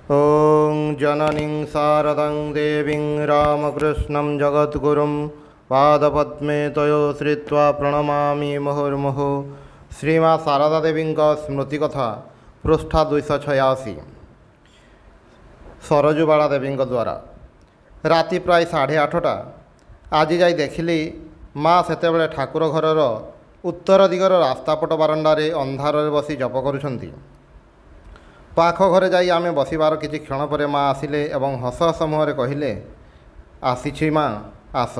ॐ जननीं शारदां देवीं रामकृष्णं जगद्गुरुं पादपद्मे तयो श्रित्वा प्रणमामि मुहुर्मुहुः। श्रीमा शारदा देवी स्मृति कथा पृष्ठा 286। सरजुबाला देवी द्वारा। राति प्राय 8:30। आज जाई देखिली माँ सेतेबेले ठाकुर घरर उत्तर दिगर रास्तापट बारंडारे अंधारे बसी जप करुछंती। पाख घरे जाई आमे बसिबार किछि क्षण परे माँ आसिले एवं हस हस मुहरे कहिले, आसीछि माँ आस।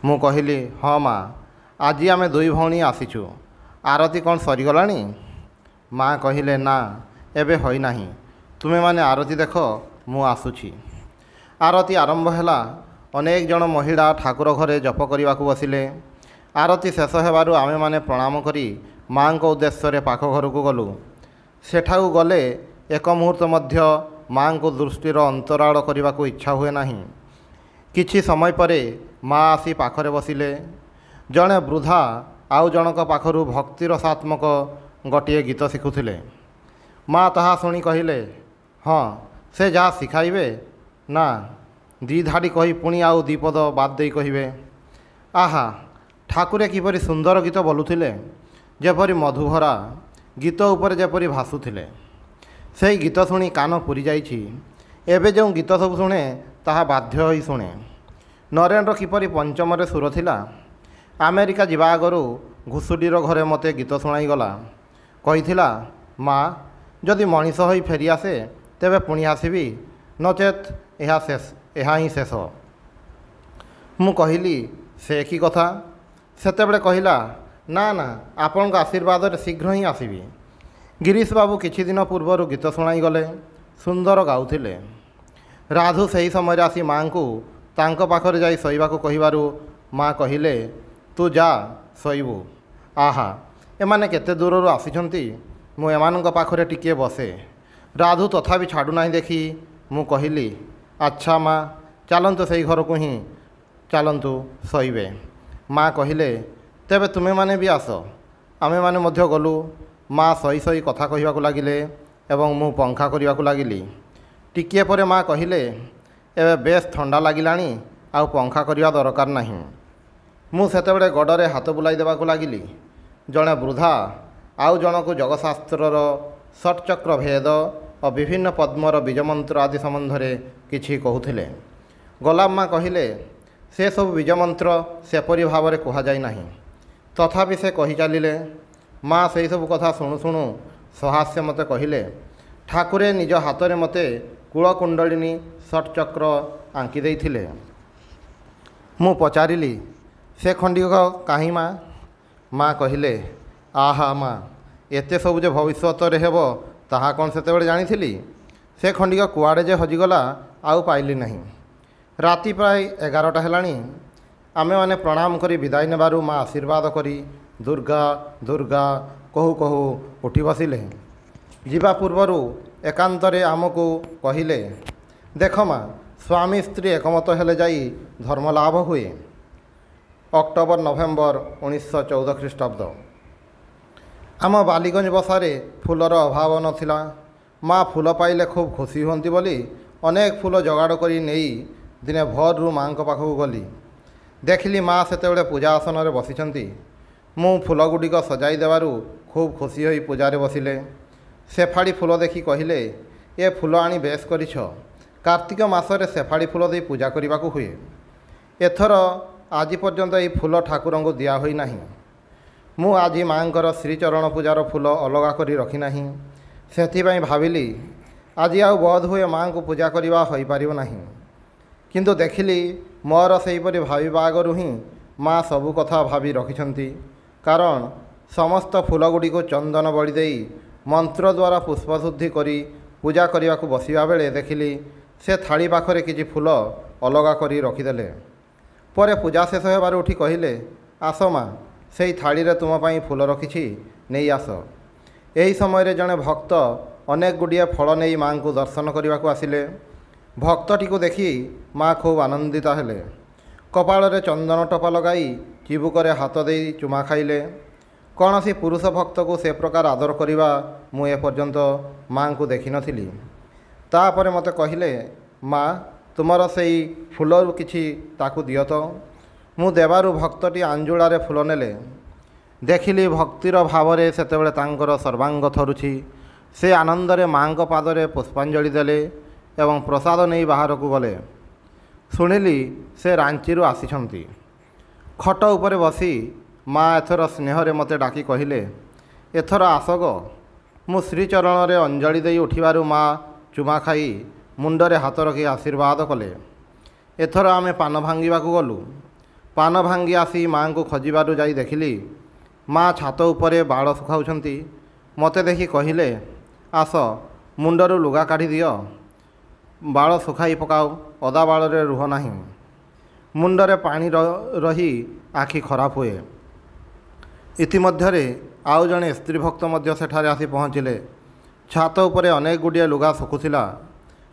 मु कहिली, हाँ माँ, आज आमे दुई भौणी आसीछु। आरती कौन सरीगलानी? माँ कहिले, ना एबे होई नाही, तुमे माने आरती देख, मु आसुछि। आरती आरंभ हैला। अनेक जन महिला ठाकुर घरे जप करिवाकु बसिले। आरती शेष हेबारु आमे माने प्रणाम करी माँ को उद्देश्य पाख घर को गलु। सेठाकु गले एक मुहूर्त मध्य माँ को दृष्टिर अंतराल करने को इच्छा हुए नहीं। किछि समय परे माँ आसी पाखरे बसिले। जड़े वृद्धा आउ जनक पाखरु भक्ति रसात्मक गोटे गीत शिखुले। माँ ताहा शुणी कहिले, हाँ से जहाँ शिखाइबे ना दी धाड़ी कही पुणी आउ दीपद बाद दे कहिबे, आहा ठाकुरे किपरि सुंदर गीत बोलुथिले, जेपरि मधुभरा गीत उपर जेपरि भासुथिले। से गीत शुणी कान पूरी जाइछि। एबे जो गीत सब शुणे ताहा बाध्य होई शुणे। नरेन्द्र किपरि पंचमरे सुर थिला। अमेरिका जिबा आगरु घुसुडीर घरे मते गीत शुणाई गला। कहिथिला, माँ जदि मनीष होई फेरी आसे तेबे पुणी आसिबी, नचेत एहा ही शेष। मु कहिली, से कि कथा? सेतेबेले कहिला, ना ना आपण आशीर्वाद शीघ्र ही आसबि। गिरीश बाबू किछि दिन पूर्वर गीत शुणाई गले। सुंदर गाउथिले। राधु सही समय आसी माँ को तांको पाखरे जाई शोइबाकु कहिबारु माँ कहिले, तू जा शोइबु। आहा एमाने केते दूररु आसिछंती, मु एमानंक पाखरे टिके बसे। राधु तथापि छाडु नाही देखि मु कहिली, अच्छा माँ चलंतु सेई घर को ही चलंतु शोइबे। माँ कहिले, तेबे तुमे माने भी आस। आमे माने मध्य गलु। माँ सही सही कथा कहिबाकु लागिले एवं मु पंखा करिबाकु लागिली। टिकिए परे माँ कहिले, एबे बेस ठंडा लागिलानी, आउ पंखा करिबा दरकार नाही। मु सेतेबेले गडरे हाथ बुलाई देबाकु लागिली। जणे वृद्धा आउ जनकु जगशास्त्रर षट्चक्र भेद और विभिन्न पद्मर बीजमंत्र आदि संबंधरे किछि कहुथिले। गोलाम माँ कहिले, से सब बीजमंत्र सेपरि भावरे कुहा जाय नाही। तथापि से कही चलिले। माँ से सब कथा शुणु शुणु सहास्य मते कहिले, ठाकुरे निज हाथ में मते कूलकुंडलिनी षट्चक्र आंकी देइथिले। मु पचारिली, से खंडिक काहीं माँ? माँ कहिले, आहा माँ एते सब जे भविष्यत रे हेबो ताहा कौन सेतेबेले जानिथिली। से खंडिक कुआड़े जे हजिगला आउ पाइली नहीं। राति प्राय 11टा हेलानी। आमे माने प्रणाम करी विदाय नेबारु माँ आशीर्वाद करी दुर्गा दुर्गा कहू कहू उठी बसिले। जीवा पूर्वरु एकांतरे आमको कहिले, देख माँ स्वामी स्त्री एकमत हेले जाई धर्म लाभ हुए। October November 1914 ख्रीष्टाब्द। आम बालीगंज बसारे फूलर अभाव नथिला। माँ फूल पाइले खूब खुशी हुंती बोली अनेक फूल जगाड़ करी नेई दिने भोरु माँ पाखक गली। देखिली माँ सेतेबेले पूजा आसन रे बसिछंती। मु फूल गुडिक सजाई देवारु खूब खुशी होई पूजारे बसिले। सेफाड़ी फूल देखि कहिले, ए फूल आनी बेस करिछ। कार्तिक मासरे सेफाड़ी फूल दे पूजा करिबाकु हुए। एथर आज पर्यंत ए फूल ठाकुरंगु दिया होई नाही। मु आज माँकर श्रीचरण पूजार फूल अलगा करी रखी नाही। सेथिबाई भाविली आज आउ बोध हुए माँ को पूजा करिबा होई पारिबो नाही। किंतु देखिली मोर सेहीपरि भाविबा आगरु ही माँ सबु कथा भावी रखिछंती। कारण समस्त फूलगुड़ी को चंदन बड़ी देई मंत्र द्वारा पुष्पशुद्धि करी पूजा करने को बसिबा बेले देखिली से थाली पाखरे किछि फूल अलगा करी रखिदेले। परे पूजा शेष हेबार उठी कहिले, आस माँ सेई थाली रे तुम पई फूल रखिछि, नेई आस। एही समय जड़े भक्त अनेक गुड़िए फल नहीं माँ को दर्शन करने को आसिले। भक्तटी को देखी माँ खूब आनंदित हेले। कपाल रे चंदन टपा लगाई चिबुकरे हाथ दे चुमा खाइले। कौनसी पुरुष भक्त को से प्रकार आदर करवा मु ए पर्यंत माँ को देखि नथिली। ତାପରେ ମୋତେ କହିଲେ, ମା ତୁମର ସେଇ ଫୁଲରୁ କିଛି ତାକୁ ଦିଅ ତ। ମୁଁ ଦେବାରୁ ଭକ୍ତଟି ଆଞ୍ଜୁଳାରେ ଫୁଲ ନେଲେ। ଦେଖିଲି ଭକ୍ତିର ଭାବରେ ସେତେବେଳେ ତାଙ୍କର ସର୍ବାଙ୍ଗ ଥରୁଛି। ସେ ଆନନ୍ଦରେ ମାଙ୍କ ପାଦରେ ପୁଷ୍ପାଞ୍ଜଳି ଦେଲେ ଏବଂ ପ୍ରସାଦ ନେଇ ବାହାରକୁ ଗଲେ। ଶୁଣିଲି ସେ ରାଞ୍ଚିରୁ ଆସିଛନ୍ତି। ଖଟ ଉପରେ ବସି ମା ଏଥର ସ୍ନେହରେ ମୋତେ ଡାକି କହିଲେ, ଏଥର ଆସ ଗୋ। ମୁଁ ଶ୍ରୀଚରଣରେ ଅଞ୍ଜଳି ଦେଇ ଉଠିବାରୁ ମା ଚୁମା ଖାଇ ମୁଣ୍ଡରେ ହାତ ରଖି ଆଶୀର୍ବାଦ କଲେ। ଏଥର ଆମେ ପାନ ଭାଙ୍ଗିବାକୁ ଗଲୁ। ପାନ ଭାଙ୍ଗି ଆସି ମାଙ୍କୁ ଖୋଜିବାରୁ ଯାଇ ଦେଖିଲି ମା ଛାତ ଉପରେ ବାଳ ଶୁଖାଉଛନ୍ତି। ମୋତେ ଦେଖି କହିଲେ, ଆସ ମୁଣ୍ଡରୁ ଲୁଗା କାଢ଼ି ଦିଅ, ବାଳ ଶୁଖାଇ ପକାଉ, ଅଦା ବାଳରେ ରୁହ ନାହିଁ। ମୁଣ୍ଡରେ ପାଣି ରହି ଆଖି ଖରାପ ହୁଏ। ଇତିମଧ୍ୟରେ ଆଉ ଜଣେ ସ୍ତ୍ରୀ ଭକ୍ତ ମଧ୍ୟ ସେଠାରେ ଆସି ପହଞ୍ଚିଲେ। ଛାତ ଉପରେ ଅନେକ ଗୁଡ଼ିଏ ଲୁଗା ଶୁଖୁଥିଲା।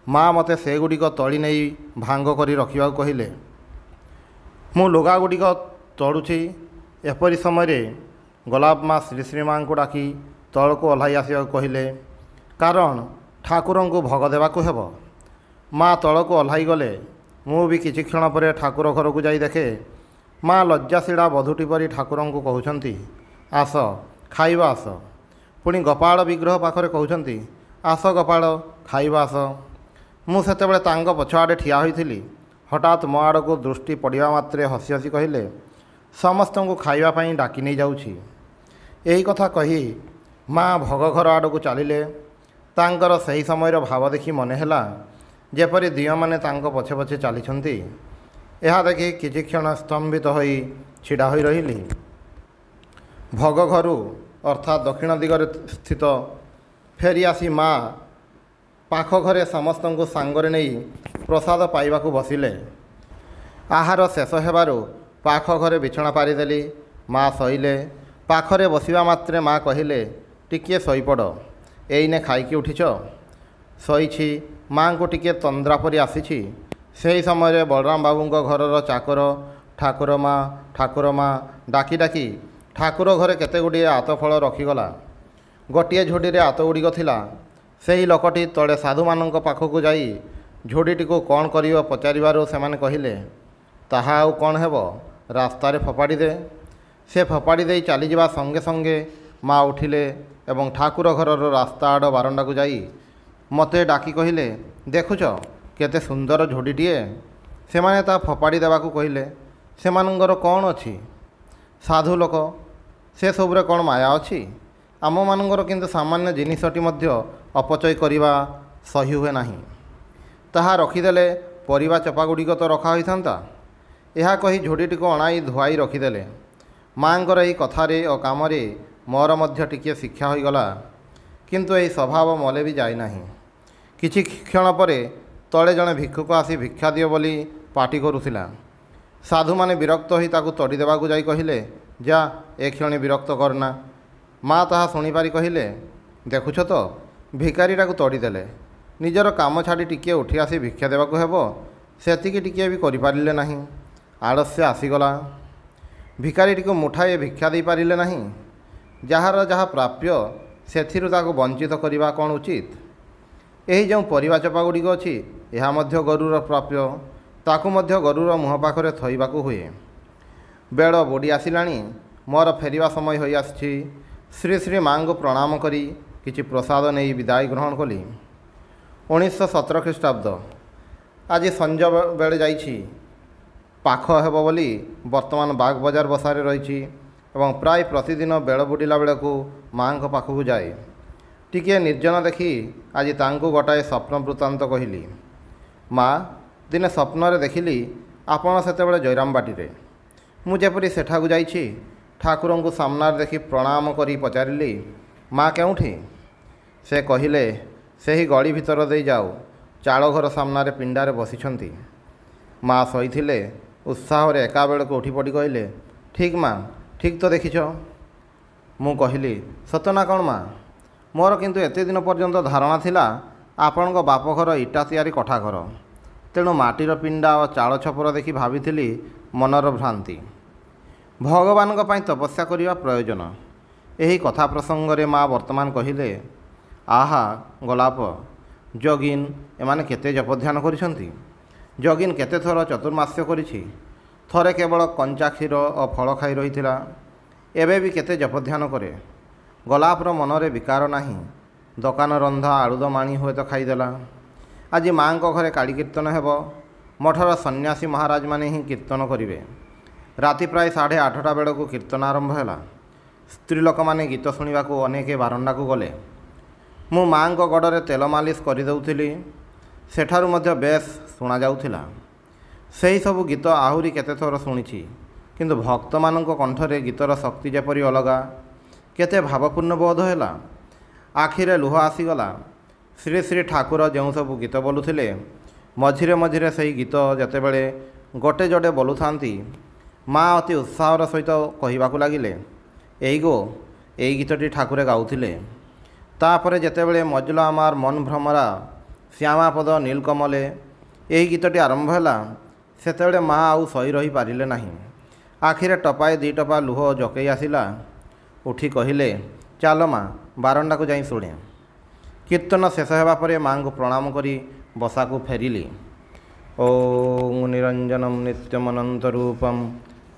ମା ମୋତେ ସେଗୁଡ଼ିକ ତଳି ନେଇ ଭାଙ୍ଗ କରି ରଖିବାକୁ କହିଲେ। ମୁଁ ଲୁଗା ଗୁଡ଼ିକ ତୋଳୁଛି। ଏପରି ସମୟରେ ଗୋଲାପ ମା ଶ୍ରୀ ଶ୍ରୀ ମାଙ୍କୁ ଡାକି ତଳକୁ ଓହ୍ଲାଇ ଆସିବାକୁ କହିଲେ, କାରଣ ଠାକୁରଙ୍କୁ ଭୋଗ ଦେବାକୁ ହେବ। ମା ତଳକୁ ଓହ୍ଲାଇ ଗଲେ। ମୁଁ ବି କିଛି କ୍ଷଣ ପରେ ଠାକୁର ଘରକୁ ଯାଇ ଦେଖେ ମା ଲଜ୍ଜାଶୀଳା ବଧୂଟି ପରି ଠାକୁରଙ୍କୁ କହୁଛନ୍ତି, ଆସ ଖାଇବା ଆସ। ପୁଣି ଗୋପାଳ ବିଗ୍ରହ ପାଖରେ କହୁଛନ୍ତି, ଆସ ଗୋପାଳ ଖାଇବା ଆସ। ମୁଁ ସେତେବେଳେ ତାଙ୍କ ପଛଆଡ଼େ ଠିଆ ହୋଇଥିଲି। ହଠାତ୍ ମୋ ଆଡ଼କୁ ଦୃଷ୍ଟି ପଡ଼ିବା ମାତ୍ରେ ହସି ହସି କହିଲେ, ସମସ୍ତଙ୍କୁ ଖାଇବା ପାଇଁ ଡାକି ନେଇଯାଉଛି। ଏହି କଥା କହି ମା ଭୋଗ ଘର ଆଡ଼କୁ ଚାଲିଲେ। ତାଙ୍କର ସେହି ସମୟର ଭାବ ଦେଖି ମନେ ହେଲା ଯେପରି ଦିଅଁମାନେ ତାଙ୍କ ପଛେ ପଛେ ଚାଲିଛନ୍ତି। ଏହା ଦେଖି କିଛି କ୍ଷଣ ସ୍ତମ୍ଭିତ ହୋଇ ଛିଡ଼ା ହୋଇ ରହିଲି। ଭୋଗ ଘରୁ ଅର୍ଥାତ୍ ଦକ୍ଷିଣ ଦିଗରେ ସ୍ଥିତ ଫେରି ଆସି ମା ପାଖ ଘରେ ସମସ୍ତଙ୍କୁ ସାଙ୍ଗରେ ନେଇ ପ୍ରସାଦ ପାଇବାକୁ ବସିଲେ। ଆହାର ଶେଷ ହେବାରୁ ପାଖ ଘରେ ବିଛଣା ପାରିଦେଲି। ମା ଶୋଇଲେ। ପାଖରେ ବସିବା ମାତ୍ରେ ମା କହିଲେ, ଟିକିଏ ଶୋଇପଡ଼, ଏଇନେ ଖାଇକି ଉଠିଛ। ଶୋଇଛି। ମାଙ୍କୁ ଟିକିଏ ତନ୍ଦ୍ରା ପରି ଆସିଛି। ସେହି ସମୟରେ ବଳରାମ ବାବୁଙ୍କ ଘରର ଚାକର ଠାକୁର ମା ଡାକି ଡାକି ଠାକୁର ଘରେ କେତେ ଗୁଡ଼ିଏ ଆତ ଫଳ ରଖିଗଲା। ଗୋଟିଏ ଝୁଡ଼ିରେ ଆତ ଗୁଡ଼ିକ ଥିଲା। ସେହି ଲୋକଟି ତଳେ ସାଧୁମାନଙ୍କ ପାଖକୁ ଯାଇ ଝୁଡ଼ିଟିକୁ କ'ଣ କରିବ ପଚାରିବାରୁ ସେମାନେ କହିଲେ, ତାହା ଆଉ କ'ଣ ହେବ, ରାସ୍ତାରେ ଫୋପାଡ଼ି ଦେ। ସେ ଫୋପାଡ଼ି ଦେଇ ଚାଲିଯିବା ସଙ୍ଗେ ସଙ୍ଗେ ମା ଉଠିଲେ ଏବଂ ଠାକୁର ଘରର ରାସ୍ତା ଆଡ଼ ବାରଣ୍ଡାକୁ ଯାଇ ମୋତେ ଡାକି କହିଲେ, ଦେଖୁଛ କେତେ ସୁନ୍ଦର ଝୁଡ଼ିଟିଏ। ସେମାନେ ତା ଫୋପାଡ଼ି ଦେବାକୁ କହିଲେ। ସେମାନଙ୍କର କ'ଣ ଅଛି? ସାଧୁ ଲୋକ, ସେସବୁରେ କ'ଣ ମାୟା ଅଛି? ଆମମାନଙ୍କର କିନ୍ତୁ ସାମାନ୍ୟ ଜିନିଷଟି ମଧ୍ୟ ଅପଚୟ କରିବା ସହି ହୁଏ ନାହିଁ। ତାହା ରଖିଦେଲେ ପରିବା ଚୋପା ଗୁଡ଼ିକ ତ ରଖା ହୋଇଥାନ୍ତା। ଏହା କହି ଝୁଡ଼ିଟିକୁ ଅଣାଇ ଧୁଆଇ ରଖିଦେଲେ। ମାଙ୍କର ଏହି କଥାରେ ଓ କାମରେ ମୋର ମଧ୍ୟ ଟିକିଏ ଶିକ୍ଷା ହୋଇଗଲା। କିନ୍ତୁ ଏହି ସ୍ୱଭାବ ମଲେ ବି ଯାଇନାହିଁ। କିଛି କ୍ଷଣ ପରେ ତଳେ ଜଣେ ଭିକ୍ଷୁକ ଆସି ଭିକ୍ଷା ଦିଅ ବୋଲି ପାଟି କରୁଥିଲା। ସାଧୁମାନେ ବିରକ୍ତ ହୋଇ ତାକୁ ତଡ଼ି ଦେବାକୁ ଯାଇ କହିଲେ, ଯା ଏ କ୍ଷଣି ବିରକ୍ତ କରନା। ମା ତାହା ଶୁଣିପାରି କହିଲେ, ଦେଖୁଛ ତ ଭିକାରୀଟାକୁ ତଡ଼ିଦେଲେ। ନିଜର କାମ ଛାଡ଼ି ଟିକିଏ ଉଠି ଆସି ଭିକ୍ଷା ଦେବାକୁ ହେବ, ସେତିକି ଟିକିଏ ବି କରିପାରିଲେ ନାହିଁ। ଆଳସ୍ୟ ଆସିଗଲା। ଭିକାରୀଟିକୁ ମୁଠାଏ ଭିକ୍ଷା ଦେଇପାରିଲେ ନାହିଁ। ଯାହାର ଯାହା ପ୍ରାପ୍ୟ ସେଥିରୁ ତାକୁ ବଞ୍ଚିତ କରିବା କ'ଣ ଉଚିତ? ଏହି ଯେଉଁ ପରିବା ଚୋପା ଗୁଡ଼ିକ ଅଛି ଏହା ମଧ୍ୟ ଗୋରୁର ପ୍ରାପ୍ୟ। ତାକୁ ମଧ୍ୟ ଗୋରୁର ମୁହଁ ପାଖରେ ଥୋଇବାକୁ ହୁଏ। ବେଳ ବୁଡ଼ି ଆସିଲାଣି। ମୋର ଫେରିବା ସମୟ ହୋଇଆସିଛି। ଶ୍ରୀ ଶ୍ରୀ ମାଙ୍କୁ ପ୍ରଣାମ କରି କିଛି ପ୍ରସାଦ ନେଇ ବିଦାୟ ଗ୍ରହଣ କଲି। 1917 ଖ୍ରୀଷ୍ଟାବ୍ଦ। ଆଜି ସଞ୍ଜ ବେଳେ ଯାଇଛି। ପାଖ ହେବ ବୋଲି ବର୍ତ୍ତମାନ ବାଗ ବଜାର ବସାରେ ରହିଛି ଏବଂ ପ୍ରାୟ ପ୍ରତିଦିନ ବେଳ ବୁଡ଼ିଲା ବେଳକୁ ମାଙ୍କ ପାଖକୁ ଯାଏ। ଟିକିଏ ନିର୍ଜନ ଦେଖି ଆଜି ତାଙ୍କୁ ଗୋଟାଏ ସ୍ୱପ୍ନ ବୃତ୍ତାନ୍ତ କହିଲି। ମା, ଦିନେ ସ୍ୱପ୍ନରେ ଦେଖିଲି ଆପଣ ସେତେବେଳେ ଜୟରାମବାଟିରେ। ମୁଁ ଯେପରି ସେଠାକୁ ଯାଇଛି ଠାକୁରଙ୍କୁ ସାମ୍ନାରେ ଦେଖି ପ୍ରଣାମ କରି ପଚାରିଲି, ମା କେଉଁଠି? ସେ କହିଲେ, ସେହି ଗଳି ଭିତର ଦେଇ ଯାଉ, ଚାଳଘର ସାମ୍ନାରେ ପିଣ୍ଡାରେ ବସିଛନ୍ତି। ମା ଶୋଇଥିଲେ। ଉତ୍ସାହରେ ଏକାବେଳକୁ ଉଠିପଡ଼ି କହିଲେ, ଠିକ୍ ମା, ଠିକ୍ ତ ଦେଖିଛ। ମୁଁ କହିଲି, ସତ ନା କ'ଣ ମା? ମୋର କିନ୍ତୁ ଏତେ ଦିନ ପର୍ଯ୍ୟନ୍ତ ଧାରଣା ଥିଲା ଆପଣଙ୍କ ବାପଘର ଇଟା ତିଆରି କୋଠାଘର। ତେଣୁ ମାଟିର ପିଣ୍ଡା ଓ ଚାଳ ଛପର ଦେଖି ଭାବିଥିଲି ମନର ଭ୍ରାନ୍ତି। ଭଗବାନଙ୍କ ପାଇଁ ତପସ୍ୟା କରିବା ପ୍ରୟୋଜନ। ଏହି କଥା ପ୍ରସଙ୍ଗରେ ମା ବର୍ତ୍ତମାନ କହିଲେ, ଆହା ଗୋଲାପ, ଜଗିନ୍ ଏମାନେ କେତେ ଜପଧ୍ୟାନ କରିଛନ୍ତି। ଜଗିନ୍ କେତେ ଥର ଚତୁର୍ମାସ୍ୟ କରିଛି। ଥରେ କେବଳ କଞ୍ଚା କ୍ଷୀର ଓ ଫଳ ଖାଇ ରହିଥିଲା। ଏବେ ବି କେତେ ଜପଧ୍ୟାନ କରେ। ଗୋଲାପର ମନରେ ବିକାର ନାହିଁ। ଦୋକାନ ରନ୍ଧା ଆଳୁଦମ ଆଣି ହୁଏତ ଖାଇଦେଲା। ଆଜି ମାଆଙ୍କ ଘରେ କାଳି କୀର୍ତ୍ତନ ହେବ। ମଠର ସନ୍ନ୍ୟାସୀ ମହାରାଜମାନେ ହିଁ କୀର୍ତ୍ତନ କରିବେ। ରାତି ପ୍ରାୟ 8:30 ବେଳକୁ କୀର୍ତ୍ତନ ଆରମ୍ଭ ହେଲା। ସ୍ତ୍ରୀ ଲୋକମାନେ ଗୀତ ଶୁଣିବାକୁ ଅନେକେ ବାରଣ୍ଡାକୁ ଗଲେ। ମୁଁ ମାଆଙ୍କ ଗୋଡ଼ରେ ତେଲ ମାଲିସ କରିଦେଉଥିଲି। ସେଠାରୁ ମଧ୍ୟ ବେଶ୍ ଶୁଣାଯାଉଥିଲା। ସେହିସବୁ ଗୀତ ଆହୁରି କେତେଥର ଶୁଣିଛି। କିନ୍ତୁ ଭକ୍ତମାନଙ୍କ କଣ୍ଠରେ ଗୀତର ଶକ୍ତି ଯେପରି ଅଲଗା। କେତେ ଭାବପୂର୍ଣ୍ଣ ବୋଧ ହେଲା। ଆଖିରେ ଲୁହ ଆସିଗଲା। ଶ୍ରୀ ଶ୍ରୀ ଠାକୁର ଯେଉଁ ସବୁ ଗୀତ ବୋଲୁଥିଲେ, ମଝିରେ ମଝିରେ ସେହି ଗୀତ ଯେତେବେଳେ ଗୋଟେ ଯୋଡ଼େ ବୋଲୁଥାନ୍ତି, ମା' ଅତି ଉତ୍ସାହର ସହିତ କହିବାକୁ ଲାଗିଲେ, ଏଇ ଗୋ ଏଇ ଗୀତଟି ଠାକୁରେ ଗାଉଥିଲେ। ତାପରେ ଯେତେବେଳେ ମଜଲ ଆମର ମନ ଭ୍ରମରା ଶ୍ୟାମାପଦ ନୀଲକମଲେ ଏହି ଗୀତଟି ଆରମ୍ଭ ହେଲା, ସେତେବେଳେ ମା' ଆଉ ସହି ରହିପାରିଲେ ନାହିଁ। ଆଖିରେ ଟପାଏ 2 ଟପା ଲୁହ ଜକେଇ ଆସିଲା। ଉଠି କହିଲେ, ଚାଲ ମା' ବାରଣ୍ଡାକୁ ଯାଇ ଶୁଣେ। କୀର୍ତ୍ତନ ଶେଷ ହେବା ପରେ ମା'ଙ୍କୁ ପ୍ରଣାମ କରି ବସାକୁ ଫେରିଲି। ଓଁ ନିରଞ୍ଜନମ ନିତ୍ୟମନନ୍ତ ରୂପମ୍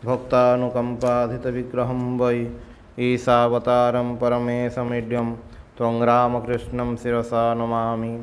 ଭକ୍ତାନୁକମ୍ପାଧିତ ବିଗ୍ରହଂ ବୈ ଈଶାବତାରଂ ପରମେଶମିଡ୍ୟଂ ତ୍ୱଂ ରାମକୃଷ୍ଣଂ ଶିରସା ନମାମି।